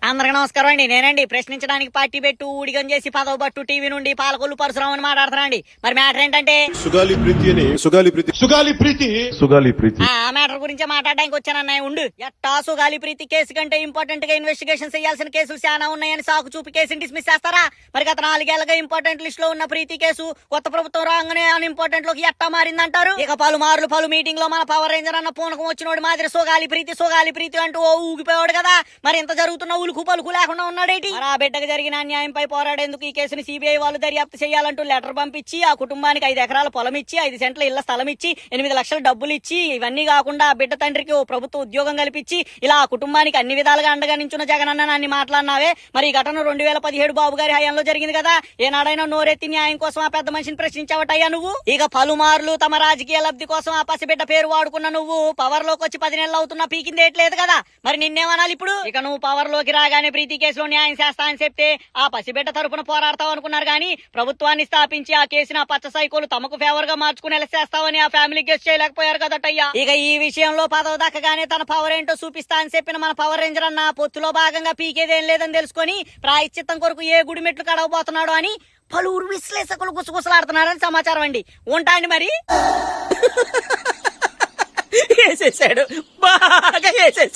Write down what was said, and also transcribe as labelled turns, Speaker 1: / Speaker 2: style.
Speaker 1: అందరికి నమస్కారం అండి. నేనండి ప్రశ్నించడానికి పార్టీ పెట్టు ఊడిగం చేసి పదవ బట్టు టీవీ నుండి పాలకొల్లు పరశురాం అని మాట్లాడుతున్నాండి. మరి మ్యాటర్ ఏంటంటే
Speaker 2: సుగాలి ప్రీతి
Speaker 1: ఆ మ్యాటర్ గురించి మాట్లాడడానికి వచ్చానన్నయ్య. ఉండు. ఎట్టా సుగాలి ప్రీతి కేసు కంటే ఇంపార్టెంట్ గా ఇన్వెస్టిగేషన్ చేయాల్సిన కేసులు చాలా ఉన్నాయని సాకు చూపి కేసుని డిస్మిస్ చేస్తారా? మరి గత 4 ఏళ్లుగా ఇంపార్టెంట్ లిస్ట్ లో ఉన్న ప్రీతి కేసు కొత్త ప్రభుత్వం రాగానే అన్ఇంపార్టెంట్ లోకి ఎట్టా మారిందంటారు? ఇక పలుమార్లు పలు మీటింగ్ లో మన పవర్ రేంజర్ అన్న పూనకం వచ్చినోడు మాదిరి సుగాలి ప్రీతి అంటూ ఓ ఊగిపోయాడు కదా. మరి ఇంత జరుగుతున్న ఉలుకు పలుకు లేకుండా ఉన్నాడేటి? మరి ఆ బిడ్డకు జరిగిన అన్యాయంపై పోరాడేందుకు ఈ కేసుని సిబిఐ వాళ్ళు దర్యాప్తు చేయాలంటూ లెటర్ పంపించి ఆ కుటుంబానికి 5 ఎకరాల పొలం ఇచ్చి 5 సెంట్ల ఇళ్ల స్థలం ఇచ్చి 8 లక్షల డబ్బులు ఇచ్చి ఇవన్నీ కాకుండా ఆ బిడ్డ తండ్రికి ఓ ప్రభుత్వ ఉద్యోగం కల్పించి ఇలా ఆ కుటుంబానికి అన్ని విధాలుగా అండగా నించున్న జగనన్న అన్ని మాట్లాడినావే. మరి ఈ ఘటన 2017 బాబు గారి హయాంలో జరిగింది కదా. ఏనాడైనా నోరెత్తి న్యాయం కోసం ఆ పెద్ద మనిషిని ప్రశ్నించావటయ్యా నువ్వు? ఇక పలుమార్లు తమ రాజకీయ లబ్ధి కోసం ఆ పసిబిడ్డ పేరు వాడుకున్న నువ్వు పవర్ లోకి వచ్చి 10 నెలలు అవుతున్నా పీకిందేట్లేదు కదా. మరి నిన్నేమనాలి ఇప్పుడు? ఇక నువ్వు పవర్ లోకి రాగానే ప్రీతి కేసులో న్యాయం చేస్తా అని చెప్తే ఆ పసిబిడ్డ తరపున పోరాడతావు అనుకున్నారు గానీ ప్రభుత్వాన్ని స్థాపించి ఆ కేసుని ఆ పచ్చ సైకోలు తమకు ఫేవర్ గా మార్చుకునేలా చేస్తావని ఆ ఫ్యామిలీ గెస్ట్ చేయలేకపోయారు కదటయ్యా. ఇక ఈ విషయంలో పదవి దక్కగానే తన పవర్ ఏంటో చూపిస్తా అని చెప్పిన మన పవర్ రేంజర్ అన్న పొత్తులో భాగంగా పీకేదేం లేదని తెలుసుకొని ప్రాయశ్చిత్తం కొరకు ఏ గుడి మెట్లు కడవబోతున్నాడు అని పలువురు విశ్లేషకులు గుసగుసలాడుతున్నారని సమాచారం అండి. ఉంటా అండి మరి. వేసేసాడు, బాగా వేసేసాడు.